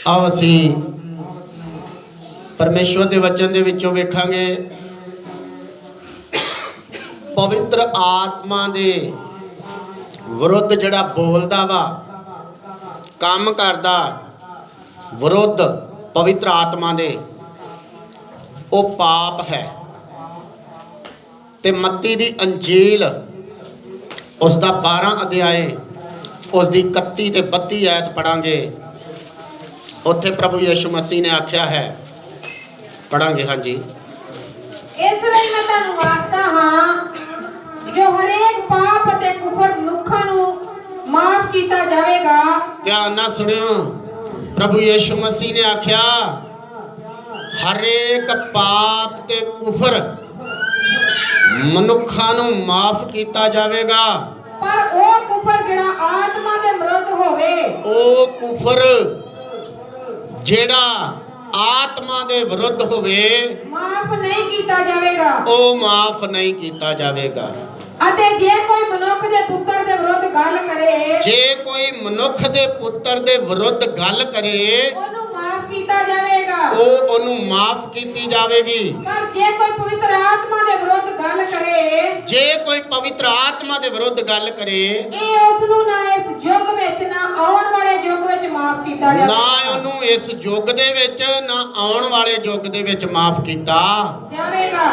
आओ असी परमेश्वर के वचन के विचों वेखांगे पवित्र आत्मा दे विरुद्ध जड़ा बोलदा वा काम करदा विरुद्ध पवित्र आत्मा दे वो पाप है। ते मत्ती दी अंजील उसका 12 अध्याय उसकी 31 ते 32 आयत पढ़ांगे। उत्थे प्रभु यीशु मसीह ने आख्या है, पढ़ांगे। हाँ जी। इसलिए मैं तुहानू आखदा हां जो हरेक पाप ते कुफर मनुखां नू माफ कीता जावेगा। ध्यान नाल सुनियो, प्रभु यीशु मसीह ने आख्या हरेक पाप ते कुफर मनुखां नू माफ कीता जावेगा, पर ओ कुफर जेड़ा आत्मा दे विरुद्ध होवे, ओ कुफर जेड़ा आत्मा दे विरुद्ध होवे माफ नहीं कीता जावेगा। ओ माफ नहीं कीता जावेगा। अते जे कोई मनुख दे पुत्र दे विरुद्ध गल करे, जे कोई मनुख दे पुत्र दे विरुद्ध गल करे ओनू माफ कीता जावेगा, ओनू माफ कीती जावेगी। पर जे कोई पवित्र आत्मा दे विरुद्ध गल करे, जे कोई पवित्र आत्मा दे विरुद्ध गल करे ए उसनू ना इस युग विच ना आउण वाले युग विच माफ कीता जावेगा। ना ओनू इस युग दे विच ना आउण वाले युग दे विच माफ कीता जावेगा।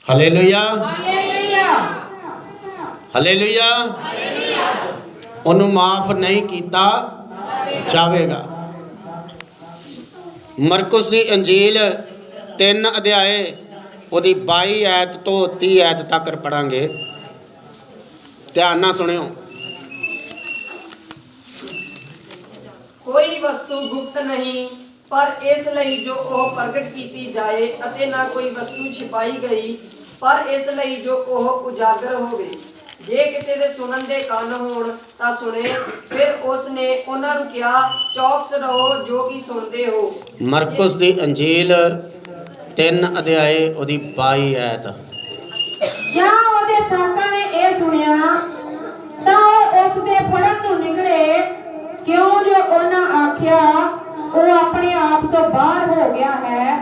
Hallelujah hallelujah hallelujah. ओनू माफ नहीं कीता जावेगा। मरकुस दी अंजील 3 अध्याय ਉਹਦੀ 22 आयत तो 30 आयत तक पढ़ांगे। ध्यान ना सुनियो। कोई वस्तु गुप्त नहीं, पर इस लई जो ओह प्रगट कीती जाए, अते ना कोई वस्तु छिपाई गई, पर इस लई जो ओह उजागर होवे। जे किसी दे सुनन दे कान होण तां सुने। फिर उसने उन्हां नूं कहा, चौकस रहो जो कि सुनदे हो। मरकुस दी अंजील 3 अध्याय ਉਹਦੀ 22 आयत। ਜਾਂ ਉਹਦੇ ਸਾਕਾਂ ਨੇ ਇਹ ਸੁਣਿਆ ਤਾਂ ਉਹ ਉਸ ਦੇ ਫੜਨ ਨੂੰ ਨਿਕਲੇ, ਕਿਉਂ ਜੋ ਉਹਨਾਂ ਆਖਿਆ ਉਹ ਆਪਣੇ ਆਪ ਤੋਂ ਬਾਹਰ ਹੋ ਗਿਆ ਹੈ।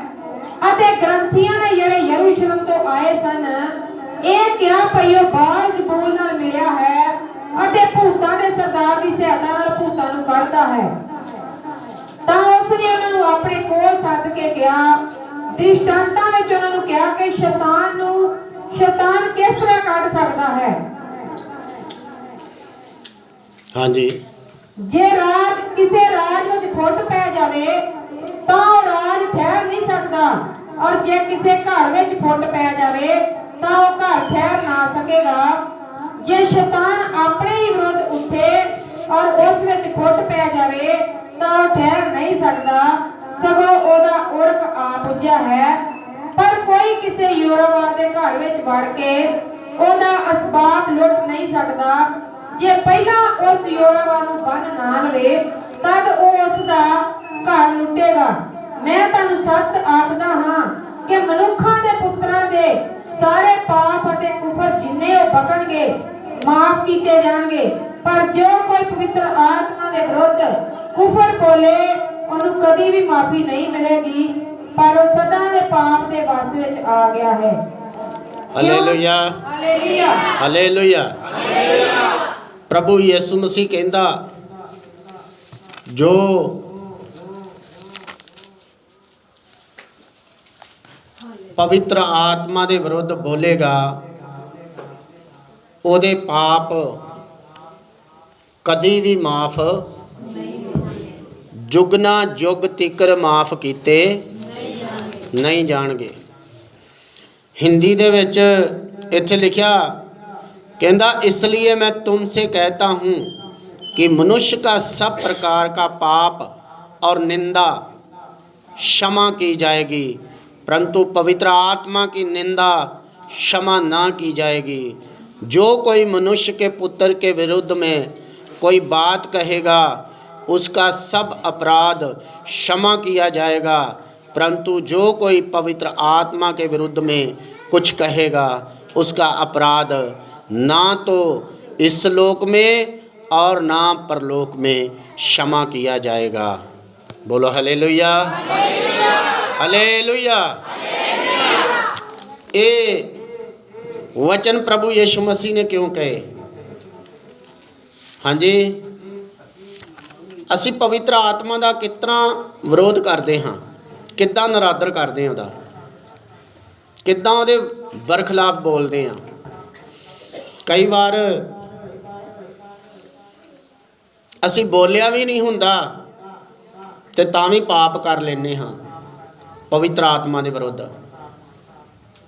ਅਤੇ ਗ੍ਰੰਥੀਆਂ ਨੇ ਜਿਹੜੇ ਯਰੂਸ਼ਲਮ ਤੋਂ ਆਏ ਸਨ ਇਹ ਕਿਹਾ ਭਈ ਉਹ ਬਾਹਰ ਜ਼ਬੂਲ ਨਾਲ ਮਿਲਿਆ ਹੈ ਅਤੇ ਭੂਤਾਂ ਦੇ ਸਰਦਾਰ ਦੀ ਸਹਾਇਤਾ ਨਾਲ ਭੂਤਾਂ ਨੂੰ ਕੱਢਦਾ ਹੈ। ਤਾਂ ਉਸ ਨੇ ਉਹਨਾਂ ਨੂੰ ਆਪਣੇ ਕੋਲ ਸੱਦ ਕੇ ਕਿਹਾ, दृष्टांतां विच उन्हां नूं कहा कि शैतान किस तरह काट सकता है। हाँ जी। जे राज किसी राज विच फुट पै जावे तां ओह राज ठहर नहीं सकता, और जे किसी घर विच फुट पै जावे तां ओह घर ठहर ना सकेगा। जे शैतान अपने ही विरुद्ध उठे और उस विच फुट पै जावे तां ओह ठहर नहीं सकता, सगों ओदा उड़क आ पुज्या है। पर कोई किसी योरावार दे घर विच वड़ के ओदा असबाब लुट नहीं सकता। जे पहला उस योरावार नूं बन ना लवे तद ओह उसदा घर लुटेगा। मैं तुहानूं सच आखदा हां कि मनुखां दे पुत्रां दे सारे पाप अते कुफर जिन्ने ओह पकड़नगे माफ कीते जाणगे, पर जो कोई पवित्र आत्मा दे विरुद्ध कुफर बोले ਉਹਨੂੰ ਕਦੀ ਵੀ ਮਾਫੀ ਨਹੀਂ ਮਿਲੇਗੀ, ਪਰ ਉਹ ਸਦਾ ਦੇ ਪਾਪ ਦੇ ਵਸ ਵਿੱਚ ਆ ਗਿਆ ਹੈ। Hallelujah hallelujah hallelujah. प्रभु यीशु मसीह कहता जो पवित्र आत्मा के विरुद्ध बोलेगा ਉਹਦੇ पाप कदी भी माफ जुगना जुग तिकर माफ कीते नहीं जाणगे। हिंदी दे विच इत्थे लिखिया कहंदा, इसलिए मैं तुमसे कहता हूँ कि मनुष्य का सब प्रकार का पाप और निंदा क्षमा की जाएगी, परंतु पवित्र आत्मा की निंदा क्षमा ना की जाएगी। जो कोई मनुष्य के पुत्र के विरुद्ध में कोई बात कहेगा उसका सब अपराध क्षमा किया जाएगा, परंतु जो कोई पवित्र आत्मा के विरुद्ध में कुछ कहेगा उसका अपराध ना तो इस लोक में और ना परलोक में क्षमा किया जाएगा। बोलो हालेलुया, हालेलुया। ये वचन प्रभु यीशु मसीह ने क्यों कहे? हाँ जी, ਅਸੀਂ ਪਵਿੱਤਰ ਆਤਮਾ ਦਾ ਕਿਤਨਾ ਵਿਰੋਧ ਕਰਦੇ ਹਾਂ, ਕਿੱਦਾਂ ਨਰਾਦਰ ਕਰਦੇ ਹਾਂ ਉਹਦਾ, ਕਿੱਦਾਂ ਉਹਦੇ ਬਰਖਲਾਫ ਬੋਲਦੇ ਹਾਂ। ਕਈ ਵਾਰ ਅਸੀਂ ਬੋਲਿਆ ਵੀ ਨਹੀਂ ਹੁੰਦਾ ਤੇ ਤਾਂ ਵੀ ਪਾਪ ਕਰ ਲੈਂਦੇ ਹਾਂ ਪਵਿੱਤਰ ਆਤਮਾ ਦੇ ਵਿਰੁੱਧ।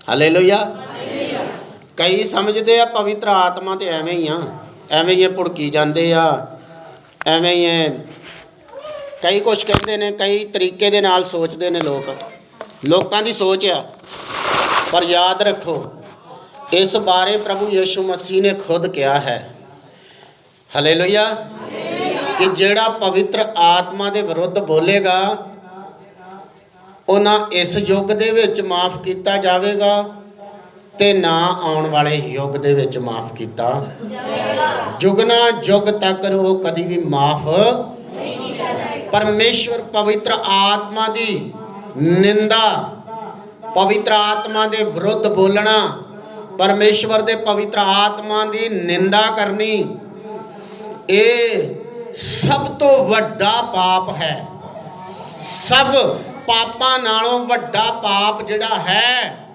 ਹਾਲੇਲੂਇਆ। ਕਈ ਸਮਝਦੇ ਆ ਪਵਿੱਤਰ ਆਤਮਾ ਤੇ ਐਵੇਂ ਹੀ ਆ, ਐਵੇਂ ਹੀ ਭੁੜਕੀ ਜਾਂਦੇ ਆ, ਐਵੇਂ ਹੀ ਹੈ, ਕਈ ਕੁਛ ਕਹਿੰਦੇ ਨੇ, ਕਈ ਤਰੀਕੇ ਦੇ ਨਾਲ ਸੋਚਦੇ ਨੇ ਲੋਕਾਂ ਦੀ ਸੋਚ ਆ। ਪਰ ਯਾਦ ਰੱਖੋ, ਇਸ ਬਾਰੇ ਪ੍ਰਭੂ ਯੀਸ਼ੂ ਮਸੀਹ ਨੇ ਖੁਦ ਕਿਹਾ ਹੈ, ਹਾਲੇਲੂਇਆ, ਕਿ ਜਿਹੜਾ ਪਵਿੱਤਰ ਆਤਮਾ ਦੇ ਵਿਰੁੱਧ ਬੋਲੇਗਾ ਉਹ ਨਾ ਇਸ ਯੁੱਗ ਦੇ ਵਿੱਚ ਮਾਫ ਕੀਤਾ ਜਾਵੇਗਾ ਤੇ ਨਾ ਆਉਣ ਵਾਲੇ ਯੁੱਗ ਦੇ ਵਿੱਚ ਮਾਫ ਕੀਤਾ ਜਾਵੇਗਾ। ਜੁਗਨਾ ਯੁੱਗ ਤੱਕ ਉਹ ਕਦੀ ਵੀ ਮਾਫ ਨਹੀਂ ਕੀਤਾ ਜਾਏਗਾ। ਪਰਮੇਸ਼ਵਰ ਪਵਿੱਤਰ ਆਤਮਾ ਦੀ ਨਿੰਦਾ, ਪਵਿੱਤਰ ਆਤਮਾ ਦੇ ਵਿਰੁੱਧ ਬੋਲਣਾ, ਪਰਮੇਸ਼ਵਰ ਦੇ ਪਵਿੱਤਰ ਆਤਮਾ ਦੀ ਨਿੰਦਾ ਕਰਨੀ, ਇਹ ਸਭ ਤੋਂ ਵੱਡਾ ਪਾਪ ਹੈ। ਸਭ ਪਾਪਾਂ ਨਾਲੋਂ ਵੱਡਾ ਪਾਪ ਜਿਹੜਾ ਹੈ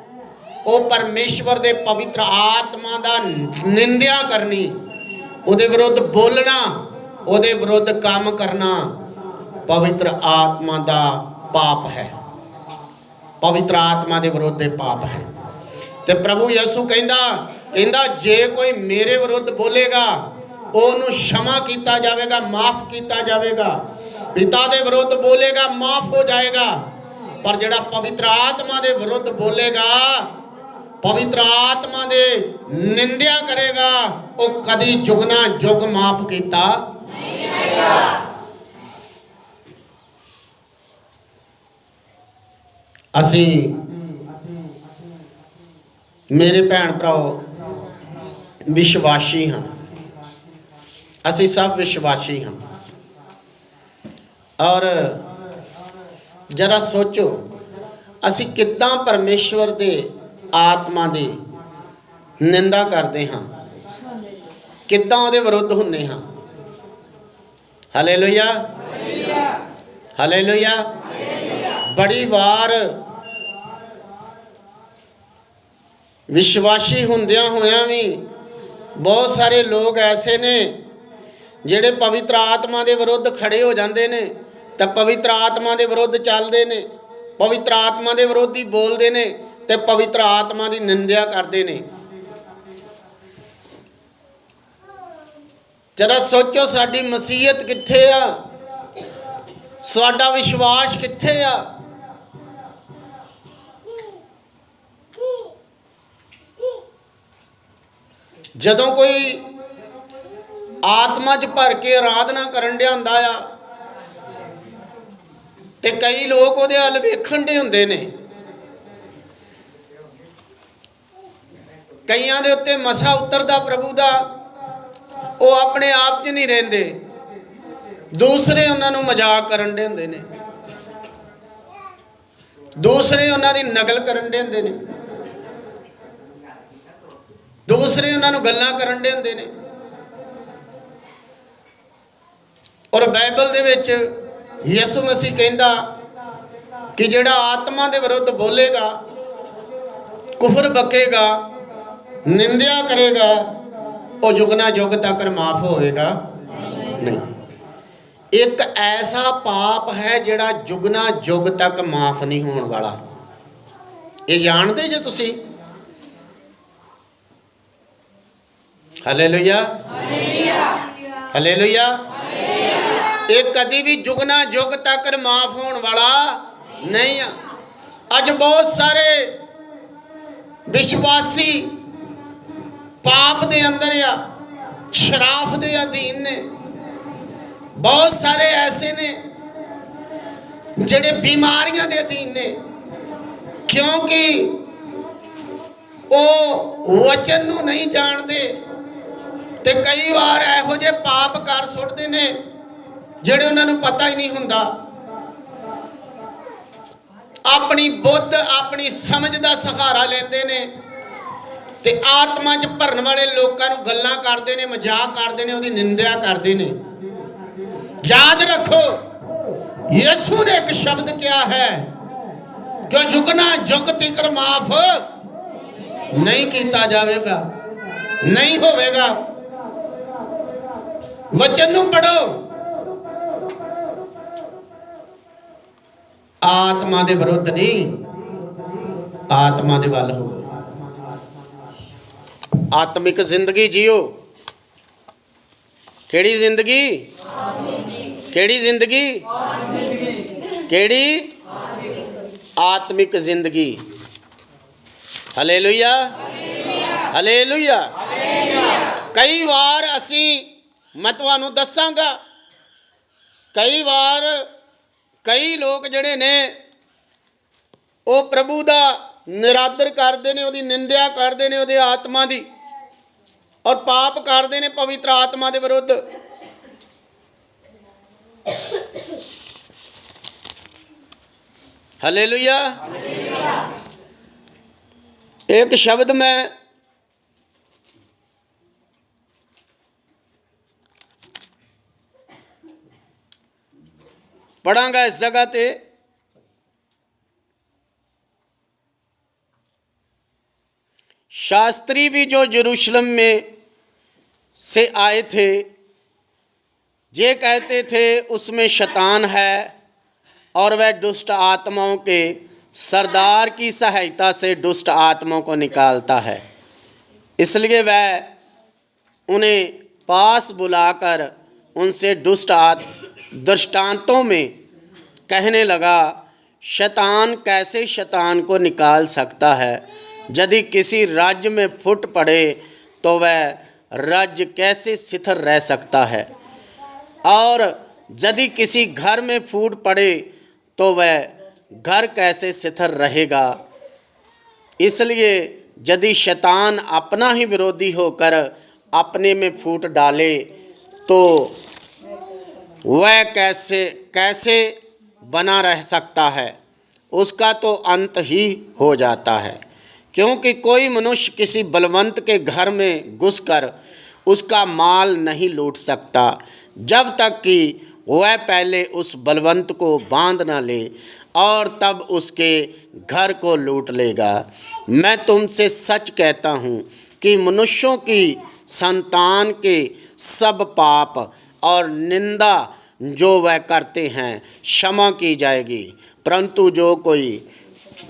ਉਹ ਪਰਮੇਸ਼ਵਰ ਦੇ ਪਵਿੱਤਰ ਆਤਮਾ ਦਾ ਨਿੰਦਿਆ ਕਰਨੀ, ਉਹਦੇ ਵਿਰੁੱਧ ਬੋਲਣਾ, ਉਹਦੇ ਵਿਰੁੱਧ ਕੰਮ ਕਰਨਾ ਪਵਿੱਤਰ ਆਤਮਾ ਦਾ ਪਾਪ ਹੈ। ਪਵਿੱਤਰ ਆਤਮਾ ਦੇ ਵਿਰੁੱਧ ਦੇ ਪਾਪ ਹੈ। ਤੇ ਪ੍ਰਭੂ ਯਿਸੂ ਕਹਿੰਦਾ ਜੇ ਕੋਈ ਮੇਰੇ ਵਿਰੁੱਧ ਬੋਲੇਗਾ ਉਹਨੂੰ क्षमा ਕੀਤਾ ਜਾਵੇਗਾ, ਮਾਫ ਕੀਤਾ ਜਾਵੇਗਾ। ਪਿਤਾ ਦੇ ਵਿਰੁੱਧ ਬੋਲੇਗਾ ਮਾਫ ਹੋ ਜਾਏਗਾ, ਪਰ ਜਿਹੜਾ ਪਵਿੱਤਰ ਆਤਮਾ ਦੇ ਵਿਰੁੱਧ ਬੋਲੇਗਾ, ਪਵਿੱਤਰ ਆਤਮਾ ਦੇ ਨਿੰਦਿਆ ਕਰੇਗਾ, ਉਹ ਕਦੀ ਜੁਗਨਾ ਜੁਗ ਮਾਫ ਕੀਤਾ ਨਹੀਂ ਜਾਏਗਾ। ਅਸੀਂ ਮੇਰੇ ਭੈਣ ਭਰਾਓ ਵਿਸ਼ਵਾਸੀ ਹਾਂ, ਅਸੀਂ ਸਭ ਵਿਸ਼ਵਾਸੀ ਹਾਂ। ਔਰ ਜਰਾ ਸੋਚੋ, ਅਸੀਂ ਕਿੱਦਾਂ ਪਰਮੇਸ਼ਵਰ ਦੇ ਆਤਮਾ ਦੀ ਨਿੰਦਾ ਕਰਦੇ ਹਾਂ, ਕਿੱਦਾਂ ਉਹਦੇ ਵਿਰੁੱਧ ਹੁੰਨੇ ਹਾਂ। Hallelujah, hallelujah. ਬੜੀ ਵਾਰ ਵਿਸ਼ਵਾਸੀ ਹੁੰਦਿਆਂ ਹੋਇਆਂ ਵੀ ਬਹੁਤ ਸਾਰੇ ਲੋਕ ਐਸੇ ਨੇ ਜਿਹੜੇ ਪਵਿੱਤਰ ਆਤਮਾ ਦੇ ਵਿਰੁੱਧ ਖੜੇ ਹੋ ਜਾਂਦੇ ਨੇ, ਤਾਂ ਪਵਿੱਤਰ ਆਤਮਾ ਦੇ ਵਿਰੁੱਧ ਚੱਲਦੇ ਨੇ, ਪਵਿੱਤਰ ਆਤਮਾ ਦੇ ਵਿਰੁੱਧ ਹੀ ਬੋਲਦੇ ਨੇ ਤੇ ਪਵਿੱਤਰ ਆਤਮਾ ਦੀ ਨਿੰਦਿਆ ਕਰਦੇ ਨੇ। ਜਰਾ ਸੋਚੋ, ਸਾਡੀ ਮਸੀਹਤ ਕਿੱਥੇ ਆ? ਸਾਡਾ ਵਿਸ਼ਵਾਸ ਕਿੱਥੇ ਆ? ਜਦੋਂ ਕੋਈ ਆਤਮਾ 'ਚ ਭਰ ਕੇ ਆਰਾਧਨਾ ਕਰਨ ਡਿਆ ਹੁੰਦਾ ਆ ਤੇ ਕਈ ਲੋਕ ਉਹਦੇ ਵੱਲ ਵੇਖਣ ਦੇ ਹੁੰਦੇ ਨੇ, ਕਈਆਂ ਦੇ ਉੱਤੇ ਮਸਾ ਉਤਰਦਾ ਪ੍ਰਭੂ ਦਾ, ਉਹ ਆਪਣੇ ਆਪ 'ਚ ਨਹੀਂ ਰਹਿੰਦੇ, ਦੂਸਰੇ ਉਹਨਾਂ ਨੂੰ ਮਜ਼ਾਕ ਕਰਨ ਦੇ ਹੁੰਦੇ ਨੇ, ਦੂਸਰੇ ਉਹਨਾਂ ਦੀ ਨਕਲ ਕਰਨ ਦੇ ਹੁੰਦੇ ਨੇ, ਦੂਸਰੇ ਉਹਨਾਂ ਨੂੰ ਗੱਲਾਂ ਕਰਨ ਦੇ ਹੁੰਦੇ ਨੇ। ਔਰ ਬਾਈਬਲ ਦੇ ਵਿੱਚ ਯਿਸੂ ਮਸੀਹ ਕਹਿੰਦਾ ਕਿ ਜਿਹੜਾ ਆਤਮਾ ਦੇ ਵਿਰੁੱਧ ਬੋਲੇਗਾ, ਕੁਫਰ ਬਕੇਗਾ, ਨਿੰਦਿਆ ਕਰੇਗਾ, ਉਹ ਜੁਗਨਾ ਜੁਗ ਤੱਕ ਮਾਫ ਹੋਵੇਗਾ ਨਹੀਂ। ਇੱਕ ਐਸਾ ਪਾਪ ਹੈ ਜਿਹੜਾ ਜੁਗਨਾ ਜੁਗ ਤੱਕ ਮਾਫ ਨਹੀਂ ਹੋਣ ਵਾਲਾ। ਇਹ ਜਾਣਦੇ ਜੇ ਤੁਸੀਂ? Hallelujah, hallelujah. ਇਹ ਕਦੀ ਵੀ ਜੁਗਨਾ ਜੁਗ ਤੱਕ ਮਾਫ ਹੋਣ ਵਾਲਾ ਨਹੀਂ ਆ। ਅੱਜ ਬਹੁਤ ਸਾਰੇ ਵਿਸ਼ਵਾਸੀ ਪਾਪ ਦੇ ਅੰਦਰ ਆ, ਸ਼ਰਾਫ ਦੇ ਅਧੀਨ ਨੇ। ਬਹੁਤ ਸਾਰੇ ਐਸੇ ਨੇ ਜਿਹੜੇ ਬਿਮਾਰੀਆਂ ਦੇ ਅਧੀਨ ਨੇ, ਕਿਉਂਕਿ ਉਹ ਵਚਨ ਨੂੰ ਨਹੀਂ ਜਾਣਦੇ, ਤੇ ਕਈ ਵਾਰ ਇਹੋ ਜਿਹੇ ਪਾਪ ਕਰ ਸੁੱਟਦੇ ਨੇ ਜਿਹੜੇ ਉਹਨਾਂ ਨੂੰ ਪਤਾ ਹੀ ਨਹੀਂ ਹੁੰਦਾ। ਆਪਣੀ ਬੁੱਧ ਆਪਣੀ ਸਮਝ ਦਾ ਸਹਾਰਾ ਲੈਂਦੇ ਨੇ ਤੇ ਆਤਮਾ 'ਚ ਭਰਨ ਵਾਲੇ ਲੋਕਾਂ ਨੂੰ ਗੱਲਾਂ ਕਰਦੇ ਨੇ, ਮਜ਼ਾਕ ਕਰਦੇ ਨੇ, ਉਹਦੀ ਨਿੰਦਿਆ ਕਰਦੇ ਨੇ। ਯਾਦ ਰੱਖੋ, ਯਿਸੂ ਨੇ ਇੱਕ ਸ਼ਬਦ ਕਿਹਾ ਹੈ ਕਿ ਜੁਗਨਾ ਜੁਗ ਤਿਕਰ ਮਾਫ ਨਹੀਂ ਕੀਤਾ ਜਾਵੇਗਾ, ਨਹੀਂ ਹੋਵੇਗਾ। ਵਚਨ ਨੂੰ ਪੜੋ। ਆਤਮਾ ਦੇ ਵਿਰੁੱਧ ਨਹੀਂ, ਆਤਮਾ ਦੇ ਵੱਲ ਹੋ। ਆਤਮਿਕ ਜ਼ਿੰਦਗੀ ਜੀਓ। ਕਿਹੜੀ ਜ਼ਿੰਦਗੀ? ਕਿਹੜੀ ਜ਼ਿੰਦਗੀ? ਕਿਹੜੀ? ਆਤਮਿਕ ਜ਼ਿੰਦਗੀ। Hallelujah, hallelujah. ਕਈ ਵਾਰ ਅਸੀਂ, ਮੈਂ ਤੁਹਾਨੂੰ ਦੱਸਾਂਗਾ, ਕਈ ਵਾਰ ਕਈ ਲੋਕ ਜਿਹੜੇ ਨੇ ਉਹ ਪ੍ਰਭੂ ਦਾ ਨਿਰਾਦਰ ਕਰਦੇ ਨੇ, ਉਹਦੀ ਨਿੰਦਿਆ ਕਰਦੇ ਨੇ, ਉਹਦੇ ਆਤਮਾ ਦੀ, ਔਰ ਪਾਪ ਕਰਦੇ ਨੇ ਪਵਿੱਤਰ ਆਤਮਾ ਦੇ ਵਿਰੁੱਧ। ਹਾਲੇਲੂਇਆ। ਇੱਕ ਸ਼ਬਦ ਮੈਂ पढ़ांगा इस जगह पे। शास्त्री भी जो यरूशलेम में से आए थे, ये कहते थे उसमें शैतान है और वह दुष्ट आत्माओं के सरदार की सहायता से दुष्ट आत्माओं को निकालता है। इसलिए वह उन्हें पास बुलाकर उनसे दृष्टांतों में कहने लगा, शैतान कैसे शैतान को निकाल सकता है? यदि किसी राज्य में फूट पड़े तो वह राज्य कैसे स्थिर रह सकता है? और यदि किसी घर में फूट पड़े तो वह घर कैसे स्थिर रहेगा? इसलिए यदि शैतान अपना ही विरोधी होकर अपने में फूट डाले तो वह कैसे बना रह सकता है? उसका तो अंत ही हो जाता है। क्योंकि कोई मनुष्य किसी बलवंत के घर में घुसकर उसका माल नहीं लूट सकता जब तक कि वह पहले उस बलवंत को बांध न ले, और तब उसके घर को लूट लेगा। मैं तुमसे सच कहता हूँ कि मनुष्यों की संतान के सब पाप और निंदा जो वह करते हैं क्षमा की जाएगी, परंतु जो कोई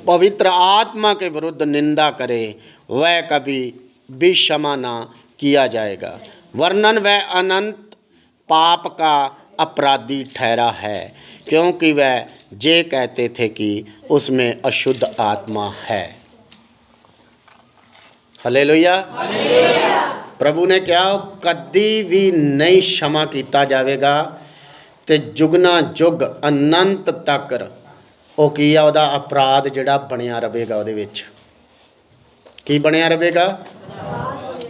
पवित्र आत्मा के विरुद्ध निंदा करे वह कभी भी क्षमा ना किया जाएगा, वर्णन वह अनंत पाप का अपराधी ठहरा है, क्योंकि वह ये कहते थे कि उसमें अशुद्ध आत्मा है। हालेलुया। प्रभु ने क्या कदी भी नहीं क्षमा किया जाएगा ते जुगना जुग अनंत तक ਉਹ ਕੀ ਆ ਉਹਦਾ ਅਪਰਾਧ ਜਿਹੜਾ ਬਣਿਆ ਰਹੇਗਾ। ਉਹਦੇ ਵਿੱਚ ਕੀ ਬਣਿਆ ਰਹੇਗਾ?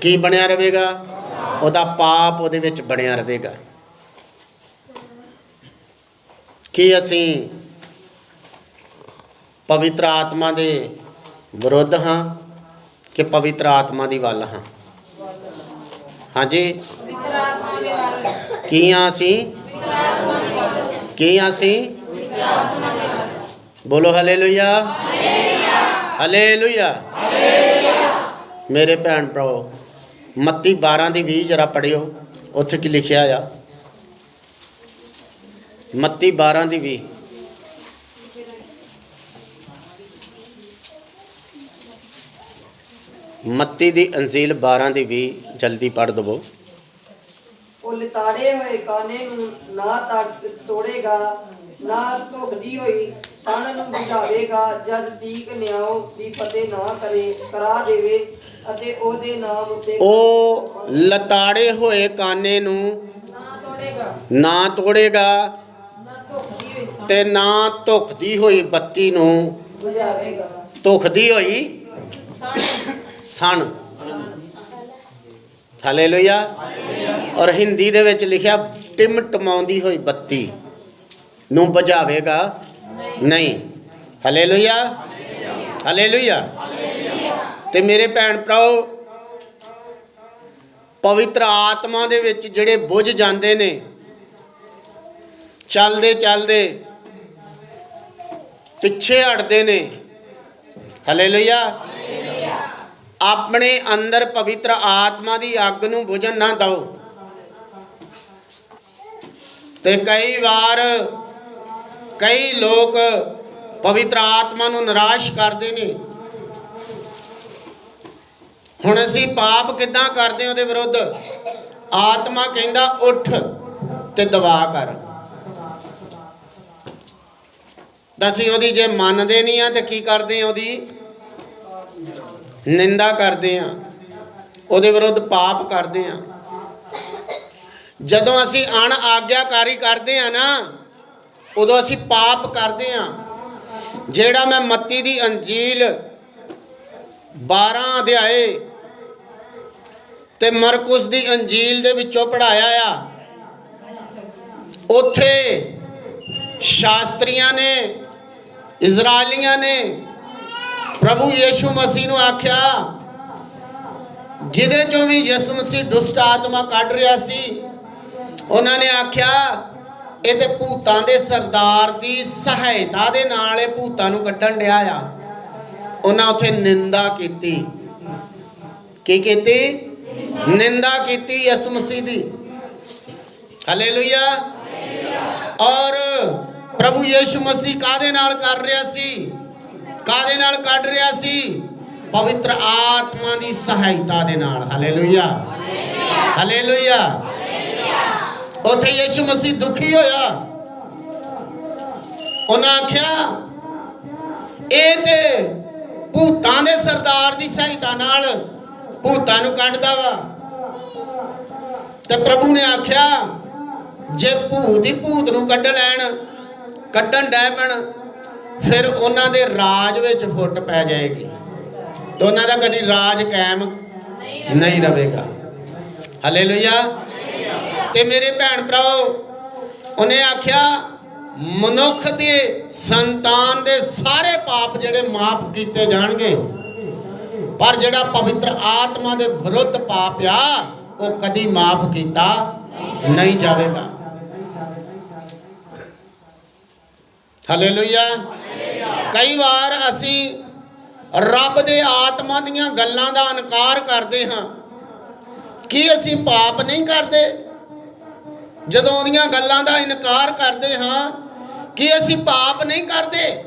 ਕੀ ਬਣਿਆ ਰਹੇਗਾ? ਉਹਦਾ ਪਾਪ ਉਹਦੇ ਵਿੱਚ ਬਣਿਆ ਰਹੇਗਾ। ਕੀ ਅਸੀਂ ਪਵਿੱਤਰ ਆਤਮਾ ਦੇ ਵਿਰੁੱਧ ਹਾਂ ਕਿ ਪਵਿੱਤਰ ਆਤਮਾ ਦੀ ਵੱਲ ਹਾਂ? ਹਾਂਜੀ, ਪਵਿੱਤਰ ਆਤਮਾ ਦੇ ਵੱਲ। ਕੀ ਹਾਂ ਅਸੀਂ? ਪਵਿੱਤਰ ਆਤਮਾ ਦੇ ਵੱਲ। ਕੀ ਹਾਂ ਅਸੀਂ? ਪਵਿੱਤਰ ਆਤਮਾ ਦੇ ਵੱਲ। बोलो हालेलुया, हालेलुया। मेरे भैन भराओ, मत्ती 12:20 जरा पढ़ियो, उत्थे की लिखिया आ? मत्ती 12:20। मत्ती दी अंजील 12:20 जल्दी पढ़ दवो। ਉਹ ਲਿਤਾੜੇ ਹੋਏ ਕਾਨੇ ਨੂੰ ਨਾ ਤੋੜੇਗਾ, ਨਾ ਧੁਖਦੀ ਹੋਈ ਸਣ ਨੂੰ ਬੁਝਾਵੇਗਾ, ਜਦ ਤੀਕ ਨਿਆਓ ਦੀ ਫਤਿਹ ਨਾ ਕਰਾ ਦੇਵੇ ਅਤੇ ਉਹਦੇ ਨਾਮ ਉੱਤੇ ਉਹ ਲਤਾੜੇ ਹੋਏ ਕਾਨੇ ਨੂੰ ਨਾ ਤੋੜੇਗਾ ਤੇ ਨਾ ਧੁਖਦੀ ਹੋਈ ਬੱਤੀ ਨੂੰ ਬੁਝਾਵੇਗਾ। ਧੁਖਦੀ ਹੋਈ ਸਣ ਹਾਲੇਲੂਇਆ। ਔਰ ਹਿੰਦੀ ਦੇ ਵਿੱਚ ਲਿਖਿਆ ਟਿਮਟਮਾਉਂਦੀ ਹੋਈ ਬੱਤੀ ਨੂੰ ਬੁਝਾਵੇਗਾ ਨਹੀਂ। Hallelujah, hallelujah. ਤੇ ਮੇਰੇ ਭੈਣ ਭਰਾਓ, ਪਵਿੱਤਰ ਆਤਮਾ ਦੇ ਵਿੱਚ ਜਿਹੜੇ ਬੁੱਝ ਜਾਂਦੇ ਨੇ, ਚੱਲਦੇ ਚੱਲਦੇ ਪਿੱਛੇ ਹਟਦੇ ਨੇ, ਹਾਲੇਲੂਇਆ, ਆਪਣੇ ਅੰਦਰ ਪਵਿੱਤਰ ਆਤਮਾ ਦੀ ਅੱਗ ਨੂੰ ਬੁਝਣ ਨਾ ਦਿਓ। ਤੇ ਕਈ ਵਾਰ ਕਈ ਲੋਕ ਪਵਿੱਤਰ ਆਤਮਾ ਨੂੰ ਨਿਰਾਸ਼ ਕਰਦੇ ਨੇ। ਹੁਣ ਅਸੀਂ ਪਾਪ ਕਿੱਦਾਂ ਕਰਦੇ ਉਹਦੇ ਵਿਰੁੱਧ? ਆਤਮਾ ਕਹਿੰਦਾ ਉੱਠ ਤੇ ਦੁਆ ਕਰ। ਤਾਂ ਅਸੀਂ ਉਹਦੀ ਜੇ ਮੰਨਦੇ ਨਹੀਂ ਆ ਤੇ ਕੀ ਕਰਦੇ ਆ? ਉਹਦੀ ਨਿੰਦਾ ਕਰਦੇ ਆ, ਉਹਦੇ ਵਿਰੁੱਧ ਪਾਪ ਕਰਦੇ ਆ। ਜਦੋਂ ਅਸੀਂ ਅਣ ਆਗਿਆਕਾਰੀ ਕਰਦੇ ਆ ਨਾ, ਉਦੋਂ ਅਸੀਂ ਪਾਪ ਕਰਦੇ ਆ। ਜਿਹੜਾ ਮੈਂ ਮੱਤੀ ਦੀ ਅੰਜੀਲ 12 ਅਧਿਆਏ ਤੇ ਮਰਕੁਸ ਦੀ ਅੰਜੀਲ ਦੇ ਵਿੱਚੋਂ ਪੜ੍ਹਾਇਆ ਆ, ਉੱਥੇ ਸ਼ਾਸਤਰੀਆਂ ਨੇ, ਇਜ਼ਰਾਈਲੀਆਂ ਨੇ ਪ੍ਰਭੂ ਯੀਸ਼ੂ ਮਸੀਹ ਨੂੰ ਆਖਿਆ, ਜਿਹਦੇ ਚੋਂ ਵੀ ਯਿਸੂ ਮਸੀਹ ਦੁਸ਼ਟ ਆਤਮਾ ਕੱਢ ਰਿਹਾ ਸੀ, ਉਹਨਾਂ ਨੇ ਆਖਿਆ ਇਹ ਤੇ ਭੂਤਾਂ ਦੇ ਸਰਦਾਰ ਦੀ ਸਹਾਇਤਾ ਦੇ ਨਾਲ ਇਹ ਭੂਤਾਂ ਨੂੰ ਕੱਢਣ ਡਿਆ ਆ। ਉਹਨਾਂ ਉੱਥੇ ਨਿੰਦਾ ਕੀਤੀ। ਕੀ ਕੀਤੀ? ਨਿੰਦਾ ਕੀਤੀ ਯਿਸੂ ਮਸੀਹ ਦੀ। ਹਾਲੇਲੂਇਆ। ਔਰ ਪ੍ਰਭੂ ਯੀਸ਼ੂ ਮਸੀਹ ਕਾਹਦੇ ਨਾਲ ਕਰ ਰਿਹਾ ਸੀ? ਕਾਹਦੇ ਨਾਲ ਕੱਢ ਰਿਹਾ ਸੀ? ਪਵਿੱਤਰ ਆਤਮਾ ਦੀ ਸਹਾਇਤਾ ਦੇ ਨਾਲ। Hallelujah, hallelujah. ਉੱਥੇ ਯੀਸ਼ੂ ਮਸੀਹ ਦੁਖੀ ਹੋਇਆ। ਉਹਨਾਂ ਆਖਿਆ ਇਹ ਤੇ ਭੂਤਾਂ ਦੇ ਸਰਦਾਰ ਦੀ ਸਹਾਇਤਾ ਨਾਲ ਭੂਤਾਂ ਨੂੰ ਕੱਢਦਾ ਵਾ। ਤੇ ਪ੍ਰਭੂ ਨੇ ਆਖਿਆ ਜੇ ਭੂਤ ਹੀ ਭੂਤ ਨੂੰ ਕੱਢਣ ਡੈ ਪੈਣ, ਫਿਰ ਉਹਨਾਂ ਦੇ ਰਾਜ ਵਿੱਚ ਫੁੱਟ ਪੈ ਜਾਏਗੀ ਤੇ ਉਹਨਾਂ ਦਾ ਕਦੀ ਰਾਜ ਕਾਇਮ ਨਹੀਂ ਰਹੇਗਾ। ਹਾਲੇਲੂਇਆ। ਤੇ ਮੇਰੇ ਭੈਣ ਭਰਾਓ, ਉਹਨੇ ਆਖਿਆ ਮਨੁੱਖ ਦੇ ਸੰਤਾਨ ਦੇ ਸਾਰੇ ਪਾਪ ਜਿਹੜੇ ਮਾਫ ਕੀਤੇ ਜਾਣਗੇ, ਪਰ ਜਿਹੜਾ ਪਵਿੱਤਰ ਆਤਮਾ ਦੇ ਵਿਰੁੱਧ ਪਾਪ ਆ ਉਹ ਕਦੀ ਮਾਫ ਕੀਤਾ ਨਹੀਂ ਜਾਵੇਗਾ। ਹਾਲੇਲੂਇਆ। ਕਈ ਵਾਰ ਅਸੀਂ ਰੱਬ ਦੇ ਆਤਮਾ ਦੀਆਂ ਗੱਲਾਂ ਦਾ ਇਨਕਾਰ ਕਰਦੇ ਹਾਂ। ਕੀ ਅਸੀਂ ਪਾਪ ਨਹੀਂ ਕਰਦੇ? ਜਦੋਂ ਉਹਦੀਆਂ ਗੱਲਾਂ ਦਾ ਇਨਕਾਰ ਕਰਦੇ ਹਾਂ, ਕੀ ਅਸੀਂ ਪਾਪ ਨਹੀਂ ਕਰਦੇ?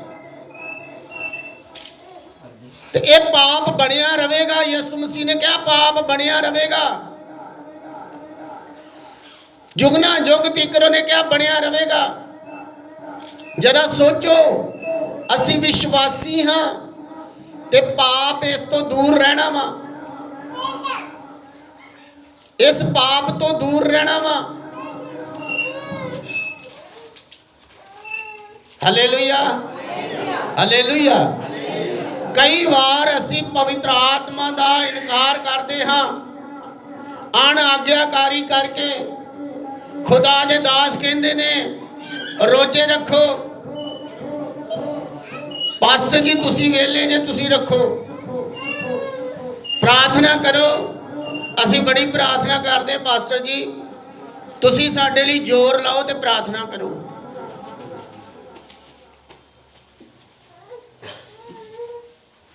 ਤੇ ਇਹ ਪਾਪ ਬਣਿਆ ਰਹੇਗਾ। ਯਿਸੂ ਮਸੀਹ ਨੇ ਕਿਹਾ ਪਾਪ ਬਣਿਆ ਰਹੇਗਾ। ਜੁਗਨਾ ਜੁਗ ਤੀਕਰ ਨੇ ਕਿਹਾ ਬਣਿਆ ਰਹੇਗਾ। ਜਰਾ ਸੋਚੋ, ਅਸੀਂ ਵਿਸ਼ਵਾਸੀ ਹਾਂ ਤੇ ਪਾਪ ਇਸ ਤੋਂ ਦੂਰ ਰਹਿਣਾ ਵਾ, ਇਸ ਪਾਪ ਤੋਂ ਦੂਰ ਰਹਿਣਾ ਵਾ। Hallelujah, hallelujah. ਕਈ ਵਾਰ ਅਸੀਂ ਪਵਿੱਤਰ ਆਤਮਾ ਦਾ ਇਨਕਾਰ ਕਰਦੇ ਹਾਂ ਅਣ ਆਗਿਆਕਾਰੀ ਕਰਕੇ। ਖੁਦਾ ਦੇ ਦਾਸ ਕਹਿੰਦੇ ਨੇ ਰੋਜ਼ੇ ਰੱਖੋ। ਪਾਸਟਰ ਜੀ ਤੁਸੀਂ ਵੇਲੇ ਜੇ ਤੁਸੀਂ ਰੱਖੋ, ਪ੍ਰਾਰਥਨਾ ਕਰੋ। ਅਸੀਂ ਬੜੀ ਪ੍ਰਾਰਥਨਾ ਕਰਦੇ ਪਾਸਟਰ ਜੀ, ਤੁਸੀਂ ਸਾਡੇ ਲਈ ਜ਼ੋਰ ਲਾਓ ਤੇ ਪ੍ਰਾਰਥਨਾ ਕਰੋ।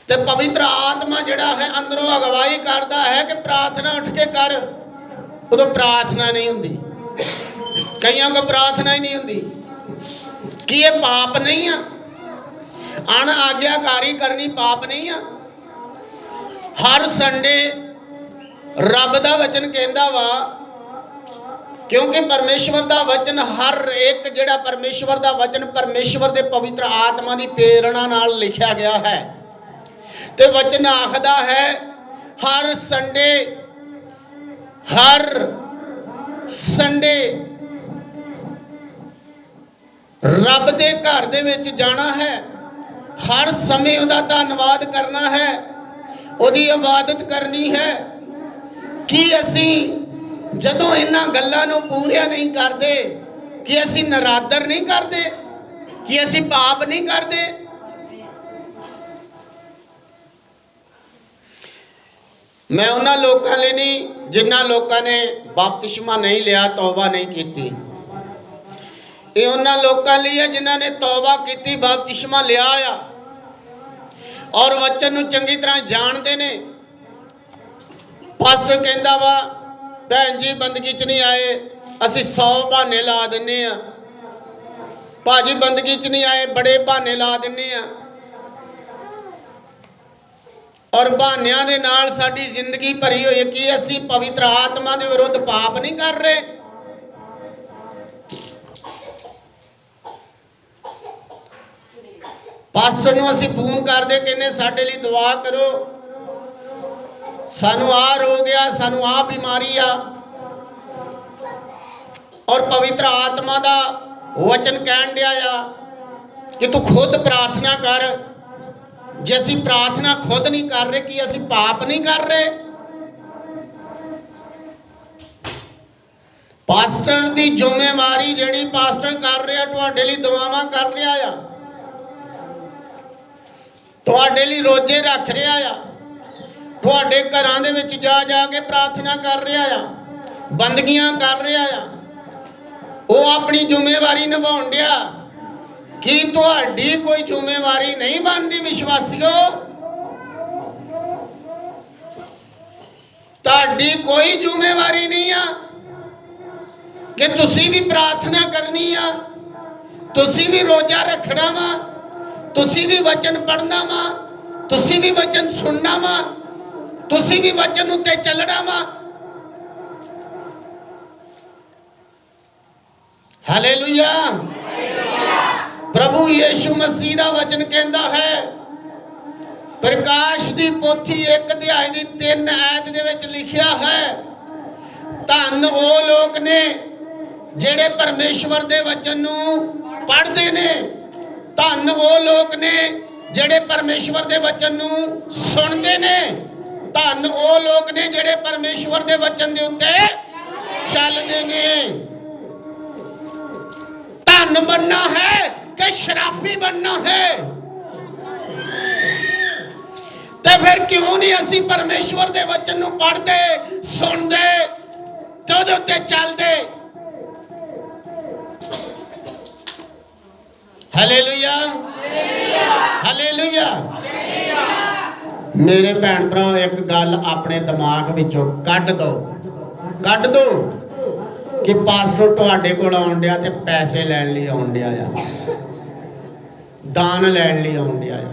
ਤੇ ਪਵਿੱਤਰ ਆਤਮਾ ਜਿਹੜਾ ਹੈ ਅੰਦਰੋਂ ਅਗਵਾਈ ਕਰਦਾ ਹੈ ਕਿ ਪ੍ਰਾਰਥਨਾ ਉੱਠ ਕੇ ਕਰ, ਉਦੋਂ ਪ੍ਰਾਰਥਨਾ ਨਹੀਂ ਹੁੰਦੀ। ਕਈਆਂ ਕੋ ਪ੍ਰਾਰਥਨਾ ਹੀ ਨਹੀਂ ਹੁੰਦੀ। ਕੀ ਇਹ ਪਾਪ ਨਹੀਂ ਆ? ਅਣ ਆਗਿਆਕਾਰੀ ਕਰਨੀ ਪਾਪ ਨਹੀਂ ਆ? ਹਰ ਸੰਡੇ ਰੱਬ ਦਾ ਵਚਨ ਕਹਿੰਦਾ ਵਾ, ਕਿਉਂਕਿ ਪਰਮੇਸ਼ਵਰ ਦਾ ਵਚਨ ਹਰ ਇੱਕ ਜਿਹੜਾ ਪਰਮੇਸ਼ਵਰ ਦਾ ਵਚਨ ਪਰਮੇਸ਼ਵਰ ਦੇ ਪਵਿੱਤਰ ਆਤਮਾ ਦੀ ਪ੍ਰੇਰਣਾ ਨਾਲ ਲਿਖਿਆ ਗਿਆ ਹੈ। ਤੇ ਵਚਨ ਆਖਦਾ ਹੈ ਹਰ ਸੰਡੇ ਰੱਬ ਦੇ ਘਰ ਦੇ ਵਿੱਚ ਜਾਣਾ ਹੈ। ਹਰ ਸਮੇਂ ਉਹਦਾ ਧੰਨਵਾਦ ਕਰਨਾ ਹੈ, ਉਹਦੀ ਇਬਾਦਤ ਕਰਨੀ ਹੈ। कि असी जदों इन्हां गल्लां नूं पूरिया नहीं करते, कि असी नरादर नहीं करते, कि असी पाप नहीं करते। मैं उन्हां लोकां लई नहीं जिन्हां लोकां ने बपतिस्मा नहीं लिया, तौबा नहीं की। ये उन्हां लोकां लई है जिन्हां ने तौबा की, बपतिस्मा लिया आ और वचन नूं चंगी तरह जानते ने। पास्टर कहंदा वा भैन जी बंदगी च नहीं आए, असी 100 बहाने ला दिन्ने आ, भाजी बंदगी च नहीं आए, बड़े बहाने ला दिन्ने आ, और बहानियां दे नाल साडी जिंदगी भरी हुई है कि असी पवित्र आत्मा दे विरुद्ध पाप नहीं कर रहे। पास्टर नूं असी फोन करदे कहने साडे लई दुआ करो, सानू आ रोग आ, सानू आ बीमारी आ, और पवित्र आत्मा दा वचन कहन दिया आ कि तू खुद प्रार्थना कर। जे असी प्रार्थना खुद नहीं कर रहे कि असी पाप नहीं कर रहे? पास्टर दी जिम्मेवारी जिहड़ी पास्टर कर रहा तुहाडे लई दुआवां कर रहा आ, तुहाडे लई रोजे रख रहा आ, तुहाडे घरां दे विच जा जा के प्रार्थना कर रहा आ, बंदगियां कर रहा आ, वो अपनी जिम्मेवारी निभाउण दिया। कि तुहाडी कोई जिम्मेवारी नहीं बनती विश्वासियो? तुहाडी कोई जिम्मेवारी नहीं आ कि तुसी भी प्रार्थना करनी आ, तुसी भी रोजा रखना वा, तुसी भी वचन पढ़ना वा, तुसी भी वचन सुनना वा, तुसी भी वचन उत्ते चलना वा। हालेलुया। प्रभु यीशु मसीह दा वचन कहंदा है, प्रकाश दी पोथी 1 अध्याय दी 3 आयत दे विच लिखिया है, धन वो लोग ने जेड़े परमेश्वर दे वचन नूं पढ़दे ने, धन वो लोग ने जेड़े परमेश्वर दे वचन नूं सुनदे ने, धन वो लोग ने जेड़े परमेश्वर दे वचन दे उत्ते चलदे ने। धन बनना है कि शराफी बनना है? ते फिर क्यों नहीं असी परमेश्वर दे वचन नूं पढ़दे, सुनदे ते उहदे उत्ते चलदे? Hallelujah, hallelujah. मेरे भैन भरा एक गल अपने दिमाग विचों कढ दो कि पास्टर तुहाडे कोल आउण डिया ते पैसे लैण लई आउण डिया आ, दान लैण लई आउण डिया आ।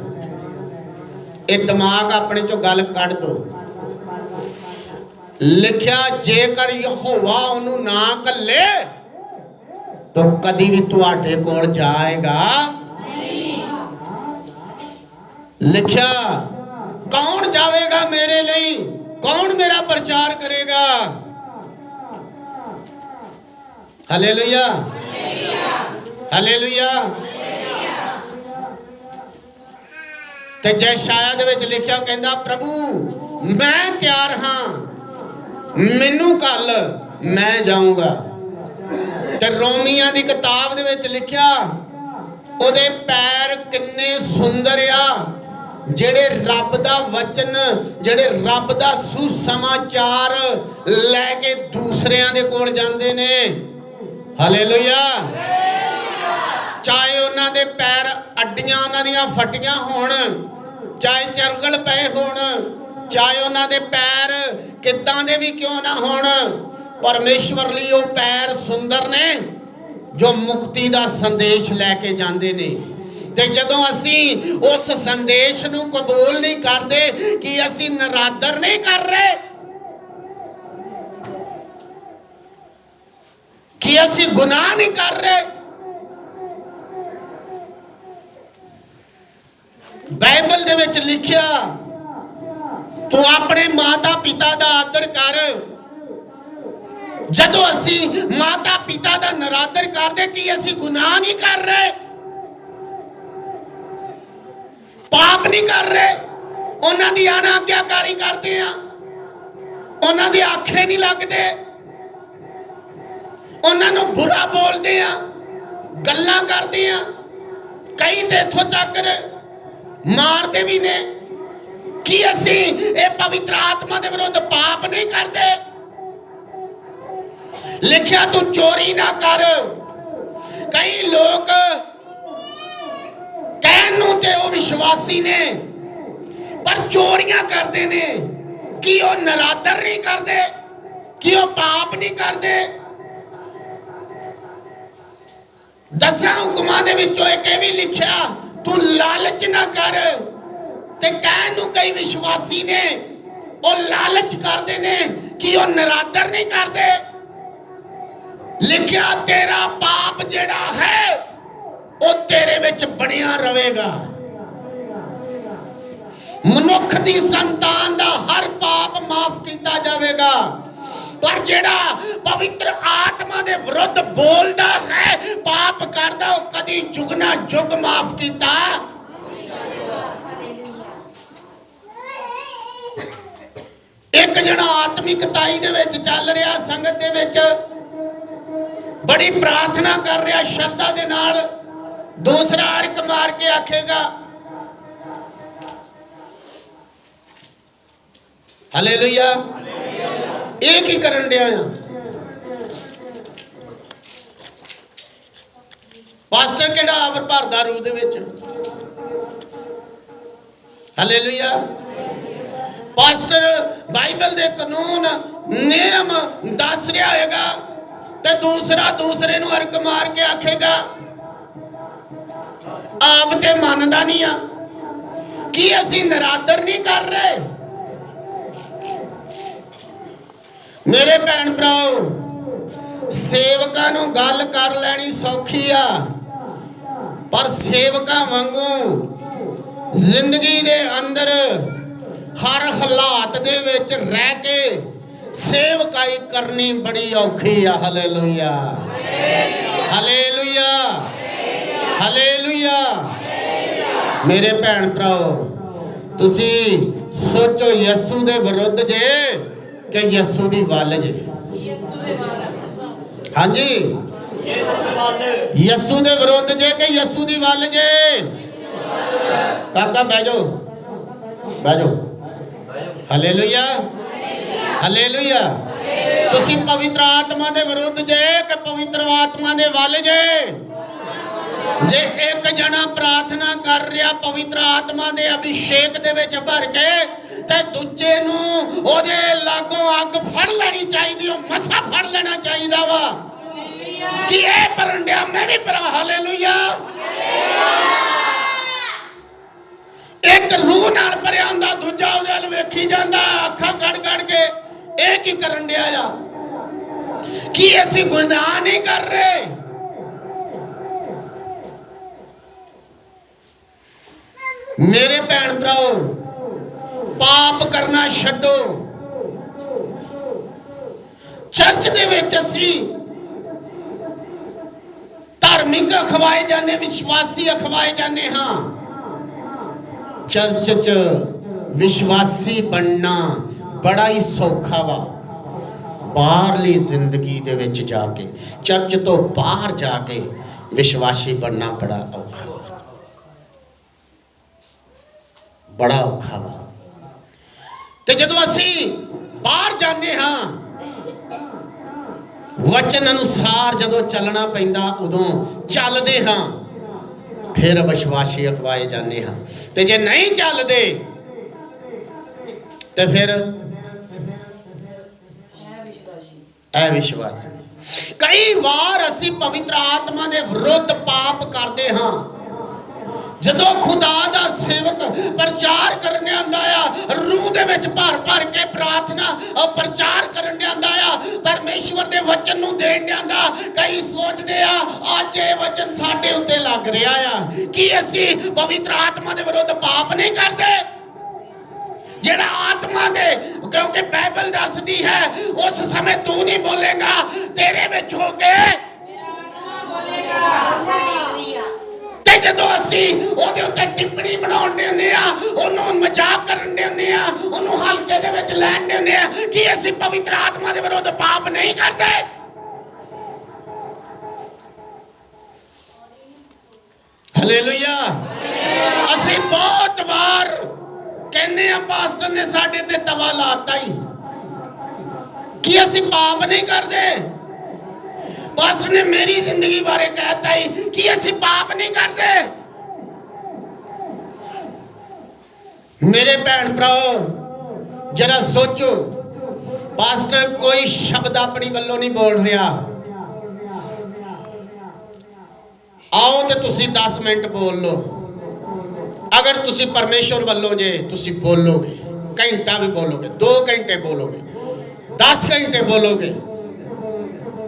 ये दिमाग अपने चों गल कढ दो। लिखिया जेकर यहोवा उहनूं ना घल्ले तो कदी भी तुहाडे कोल जाएगा नहीं। लिखिया कौन जावेगा मेरे लिए, कौन मेरा प्रचार करेगा? Hallelujah, hallelujah. ते यशायाह दे विच लिखिया कहंदा प्रभु मैं तैयार हाँ, मैनू कल मैं जाऊंगा। ते रोमियां दी किताब दे विच लिखिया ओदे पैर किन्ने सुंदर आ जेड़े रब दा वचन, जेड़े रब दा सुसमाचार लैके दूसरियां दे कोल जांदे ने। हालेलुया। चाहे उन्हां दे पैर अड्डियां उन्हां दियां फटियां होण, चाहे चरगल पे होण, चाहे उन्हां दे पैर किदां दे भी क्यों ना होण, परमेश्वर लई वो पैर सुंदर ने जो मुक्ति दा संदेश लैके जांदे ने। ते जदों असी उस संदेश नूं कबूल नहीं करते कि असी नरादर नहीं कर रहे, कि असी गुनाह नहीं कर रहे। बाइबल दे विच लिखिया तू अपने माता पिता दा आदर कर। जदों असी माता पिता दा नरादर करदे कि असी गुनाह नहीं कर रहे, पाप नहीं कर रहे, उन्हां दी अनाज्ञाकारी करते हैं। ਉਹਨਾਂ ਦੇ ਆਖੇ ਨਹੀਂ ਲੱਗਦੇ, ਉਹਨਾਂ ਨੂੰ ਬੁਰਾ ਬੋਲਦੇ ਆ, ਗੱਲਾਂ ਕਰਦੇ ਆ, ਕਈ ਤੇ ਇੱਥੋਂ ਤੱਕ ਮਾਰਦੇ ਵੀ ਨੇ। ਕੀ ਅਸੀਂ ਇਹ ਪਵਿੱਤਰ ਆਤਮਾ ਦੇ ਵਿਰੁੱਧ ਪਾਪ ਨਹੀਂ ਕਰਦੇ? ਲਿਖਿਆ ਤੂੰ ਚੋਰੀ ਨਾ ਕਰ। ਕਈ ਲੋਕ ਕਹਿਣ ਨੂੰ ਤੇ ਉਹ ਵਿਸ਼ਵਾਸੀ ਨੇ ਪਰ ਚੋਰੀਆਂ ਕਰਦੇ ਨੇ। ਕੀ ਉਹ ਨਰਾਦਰ ਨਹੀਂ ਕਰਦੇ? ਕੀ ਉਹ ਪਾਪ ਨਹੀਂ ਕਰਦੇ? 10 ਹੁਕਮਾਂ ਦੇ ਵਿੱਚੋਂ ਇੱਕ ਇਹ ਵੀ ਲਿਖਿਆ ਤੂੰ ਲਾਲਚ ਨਾ ਕਰ। ਤੇ ਕਹਿਣ ਨੂੰ ਕਈ ਵਿਸ਼ਵਾਸੀ ਨੇ ਉਹ ਲਾਲਚ ਕਰਦੇ ਨੇ। ਕੀ ਉਹ ਨਰਾਦਰ ਨਹੀਂ ਕਰਦੇ? ਲਿਖਿਆ ਤੇਰਾ ਪਾਪ ਜਿਹੜਾ ਹੈ ਉਹ ਤੇਰੇ ਵਿੱਚ ਬਣਿਆ ਰਹੇਗਾ। ਮਨੁੱਖ ਦੀ ਸੰਤਾਨ ਦਾ ਹਰ ਪਾਪ ਮਾਫ ਕੀਤਾ ਜਾਵੇਗਾ, ਪਰ ਜਿਹੜਾ ਪਵਿੱਤਰ ਆਤਮਾ ਦੇ ਵਿਰੁੱਧ ਬੋਲਦਾ ਹੈ, ਪਾਪ ਕਰਦਾ, ਉਹ ਕਦੀ ਜੁਗਨਾ ਜੁਗ ਮਾਫ ਕੀਤਾ। ਇੱਕ ਜਣਾ ਆਤਮਿਕ ਤਾਈ ਦੇ ਵਿੱਚ ਚੱਲ ਰਿਹਾ, ਸੰਗਤ ਦੇ ਵਿੱਚ ਬੜੀ ਪ੍ਰਾਰਥਨਾ ਕਰ ਰਿਹਾ ਸ਼ਰਧਾ ਦੇ ਨਾਲ। ਦੂਸਰਾ ਅਰਕ ਮਾਰ ਕੇ ਆਖੇਗਾ ਹਾਲੇਲੂਇਆ। ਇਹ ਕੀ ਕਰਨ ਡਿਆ ਆ? ਪਾਸਟਰ ਕਿਹੜਾ ਆਵਰ ਭਰਦਾ ਰੂਹ ਦੇ ਵਿੱਚ? ਹਾਲੇਲੂਇਆ। ਪਾਸਟਰ ਬਾਈਬਲ ਦੇ ਕਾਨੂੰਨ ਨਿਯਮ ਦੱਸ ਰਿਹਾ ਹੋਏਗਾ ਤੇ ਦੂਸਰਾ ਦੂਸਰੇ ਨੂੰ ਅਰਕ ਮਾਰ ਕੇ ਆਖੇਗਾ। ਆਪ ਤੇ ਮੰਨਦਾ ਨਹੀਂ ਆ। ਕੀ ਅਸੀਂ ਨਰਾਦਰ ਨਹੀਂ ਕਰ ਰਹੇ? ਮੇਰੇ ਭੈਣ ਭਰਾਓ, ਸੇਵਕਾਂ ਨੂੰ ਗੱਲ ਕਰ ਲੈਣੀ ਸੌਖੀ ਆ, ਪਰ ਸੇਵਕਾਂ ਵਾਂਗੂ ਜ਼ਿੰਦਗੀ ਦੇ ਅੰਦਰ ਹਰ ਹਾਲਾਤ ਦੇ ਵਿੱਚ ਰਹਿ ਕੇ ਸੇਵਕਾਈ ਕਰਨੀ ਬੜੀ ਔਖੀ ਆ। Hallelujah, hallelujah, hallelujah. ਮੇਰੇ ਭੈਣ ਭਰਾਓ, ਤੁਸੀਂ ਸੋਚੋ ਯਿਸੂ ਦੇ ਵਿਰੁੱਧ ਜੇ ਕਿ ਯਿਸੂ ਦੀ ਵੱਲ ਜੇ? ਹਾਂਜੀ, ਯਿਸੂ ਦੇ ਵਿਰੁੱਧ ਜੇ ਕਿ ਯਿਸੂ ਦੀ ਵੱਲ ਜੇ? ਕਾਕਾ ਬਹਿ ਜਾਓ, ਬਹਿ ਜਾਓ। Hallelujah, hallelujah. ਤੁਸੀਂ ਪਵਿੱਤਰ ਆਤਮਾ ਦੇ ਵਿਰੁੱਧ ਜੇ ਕਿ ਪਵਿੱਤਰ ਆਤਮਾ ਦੇ ਵੱਲ ਜੇ? ਜੇ ਇੱਕ ਜਣਾ ਪ੍ਰਾਰਥਨਾ ਕਰ ਰਿਹਾ ਪਵਿੱਤਰ ਆਤਮਾ ਦੇ ਅਭਿਸ਼ੇਕ ਦੇ ਵਿੱਚ ਭਰ ਕੇ, ਤੇ ਦੂਜੇ ਨੂੰ ਉਹਦੇ ਲਾਗੋਂ ਅੱਗ ਫੜ ਲੈਣੀ ਚਾਹੀਦੀ, ਉਹ ਮਸਾ ਫੜ ਲੈਣਾ ਚਾਹੀਦਾ ਵਾ। ਕਿ ਇਹ ਭਰਨ ਡਿਆ ਮੈਂ ਵੀ ਭਰਾਂ। ਹਾਲੇਲੂਇਆ। ਇੱਕ ਰੂਹ ਨਾਲ ਭਰਿਆ ਹੁੰਦਾ, ਦੂਜਾ ਉਹਦੇ ਵੱਲ ਵੇਖੀ ਜਾਂਦਾ ਅੱਖਾਂ ਕੱਢ ਕੱਢ ਕੇ। ਇਹ ਕੀ ਕਰਨ ਡਿਆ ਆ? ਕੀ ਅਸੀਂ ਗੁਨਾਹ ਨਹੀਂ ਕਰ ਰਹੇ? ਮੇਰੇ ਭੈਣ ਭਰਾਓ, ਪਾਪ ਕਰਨਾ ਛੱਡੋ। ਚਰਚ ਦੇ ਵਿੱਚ ਅਸੀਂ ਧਾਰਮਿਕ ਅਖਵਾਏ ਜਾਂਦੇ, ਵਿਸ਼ਵਾਸੀ ਅਖਵਾਏ ਜਾਂਦੇ ਹਾਂ। ਚਰਚ 'ਚ ਵਿਸ਼ਵਾਸੀ ਬਣਨਾ ਬੜਾ ਹੀ ਸੌਖਾ ਵਾ। ਬਾਹਰਲੀ ਜ਼ਿੰਦਗੀ ਦੇ ਵਿੱਚ ਜਾ ਕੇ, ਚਰਚ ਤੋਂ ਬਾਹਰ ਜਾ ਕੇ ਵਿਸ਼ਵਾਸੀ ਬਣਨਾ ਬੜਾ ਔਖਾ, ਬੜਾ ਔਖਾ ਵਾ। ਤੇ ਜਦੋਂ ਅਸੀਂ ਬਾਹਰ ਜਾਂਦੇ ਹਾਂ, ਵਚਨ ਅਨੁਸਾਰ ਜਦੋਂ ਚੱਲਣਾ ਪੈਂਦਾ ਉਦੋਂ ਚੱਲਦੇ ਹਾਂ, ਫਿਰ ਵਿਸ਼ਵਾਸੀ ਅਖਵਾਏ ਜਾਂਦੇ ਹਾਂ। ਤੇ ਜੇ ਨਹੀਂ ਚੱਲਦੇ ਤੇ ਫਿਰ ਅਵਿਸ਼ਵਾਸੀ। ਕਈ ਵਾਰ ਅਸੀਂ ਪਵਿੱਤਰ ਆਤਮਾ ਦੇ ਵਿਰੁੱਧ ਪਾਪ ਕਰਦੇ ਹਾਂ। ਜਦੋਂ ਖੁਦਾ ਦਾ ਸੇਵਕ ਪ੍ਰਚਾਰ ਕਰਨ ਆਉਂਦਾ ਆ, ਰੂਹ ਦੇ ਵਿੱਚ ਭਰ ਭਰ ਕੇ ਪ੍ਰਾਰਥਨਾ ਪ੍ਰਚਾਰ ਕਰਨ ਆਉਂਦਾ ਆ, ਪਰਮੇਸ਼ਵਰ ਦੇ ਵਚਨ ਨੂੰ ਦੇਣ ਆਉਂਦਾ, ਕਈ ਸੋਚਦੇ ਆ ਅੱਜ ਇਹ ਵਚਨ ਸਾਡੇ ਉੱਤੇ ਲੱਗ ਰਿਹਾ ਆ। ਕੀ ਅਸੀਂ ਪਵਿੱਤਰ ਆਤਮਾ ਦੇ ਵਿਰੁੱਧ ਪਾਪ ਨਹੀਂ ਕਰਦੇ? ਜਿਹੜਾ ਆਤਮਾ ਦੇ, ਕਿਉਂਕਿ ਬਾਈਬਲ ਦੱਸਦੀ ਹੈ ਉਸ ਸਮੇਂ ਤੂੰ ਨਹੀਂ ਬੋਲੇਗਾ, ਤੇਰੇ ਵਿੱਚ ਹੋ ਕੇ ਤੇ ਜਦੋਂ ਅਸੀਂ ਉਹਦੇ ਉੱਤੇ ਟਿੱਪਣੀ ਬਣਾਉਣ ਦੇ ਹੁੰਦੇ ਆ, ਉਹਨੂੰ ਮਜ਼ਾਕ ਕਰਨ ਦੇ ਹੁੰਦੇ ਆ, ਉਹਨੂੰ ਹਲਕੇ ਦੇ ਵਿੱਚ ਲੈਣ ਦੇ ਹੁੰਦੇ ਆ, ਕਿ ਅਸੀਂ ਪਵਿੱਤਰ ਆਤਮਾ ਦੇ ਵਿਰੁੱਧ ਪਾਪ ਨਹੀਂ ਕਰਦੇ? ਹਾਲੇਲੂਇਆ। ਅਸੀਂ ਬਹੁਤ ਵਾਰ ਕਹਿੰਦੇ ਆ ਪਾਸਟਰ ਨੇ ਸਾਡੇ ਤੇ ਤਵਾ ਲਾਤਾ ਹੀ ਕਿ ਅਸੀਂ ਪਾਪ ਨਹੀਂ ਕਰਦੇ। ਪਾਸਟਰ ਨੇ ਮੇਰੀ ਜ਼ਿੰਦਗੀ ਬਾਰੇ ਕਹਿਤਾ ਹੀ ਕਿ ਅਸੀਂ ਪਾਪ ਨਹੀਂ ਕਰਦੇ। ਮੇਰੇ ਭੈਣ ਭਰਾਓ ਜਰਾ ਸੋਚੋ, ਪਾਸਟਰ ਕੋਈ ਸ਼ਬਦ ਆਪਣੀ ਵੱਲੋਂ ਨਹੀਂ ਬੋਲ ਰਿਹਾ। आओ तो तुसी 10 मिनट बोल लो। अगर तुसी परमेश्वर वालों जे तुसी बोलोगे, घंटा भी बोलोगे, 2 घंटे बोलोगे, 10 घंटे बोलोगे।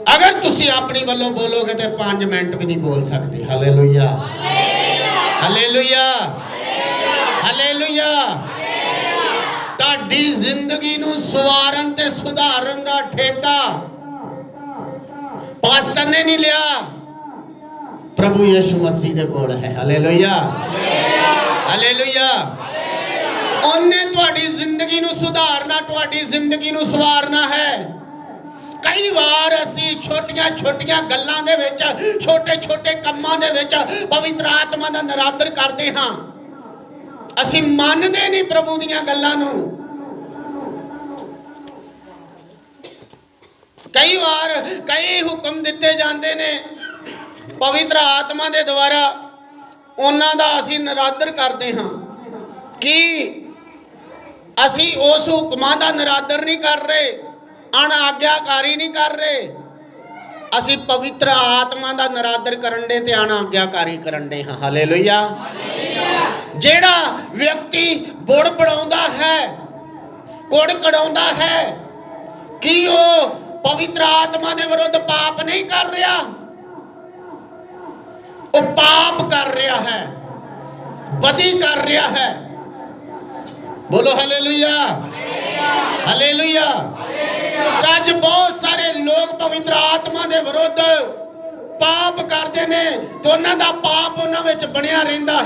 अगर तुसी अपनी वालों बोलोगे तो 5 मिनट भी नहीं बोल सकते। Hallelujah, hallelujah, hallelujah. ताड़ी जिंदगी नूं सवारन ते सुधारन दा ठेका पास्टर ने नहीं लिया, प्रभु यीशु मसीह दे कोल है। Hallelujah, hallelujah. उन्हें तुहाडी जिंदगी नूं सुधारना, तुहाडी जिंदगी नूं सवारना है। कई बार असी छोटियां छोटियां गल्लां दे विच, छोटे छोटे कम्मां दे विच पवित्र आत्मा दा निरादर करते हां। असी मानदे नहीं प्रभु दीयां गल्लां नूं। कई बार कई हुक्म दिते जांदे ने पवित्र आत्मा के द्वारा, उन्हां दा असी निरादर करते हाँ कि असी उस हुक्मां दा निरादर नहीं कर रहे, अनाज्ञाकारी नहीं कर रहे। असी पवित्र आत्मा दा निरादर करन दे ते अनाज्ञाकारी करन दे हाँ। हालेलुया। जेड़ा व्यक्ति बुड़ बढ़ाउंदा है, कुड़ कढ़ाउंदा है कि वो पवित्र आत्मा के विरुद्ध पाप नहीं कर रहा, वो पाप कर रहा है, बदी कर रहा है। बोलो हालेलुया, हालेलुया। आज बहुत सारे लोग पवित्र आत्मा के विरुद्ध पाप करते हैं तो उन्हां दा पाप उन्हां विच बनिया रहिंदा है।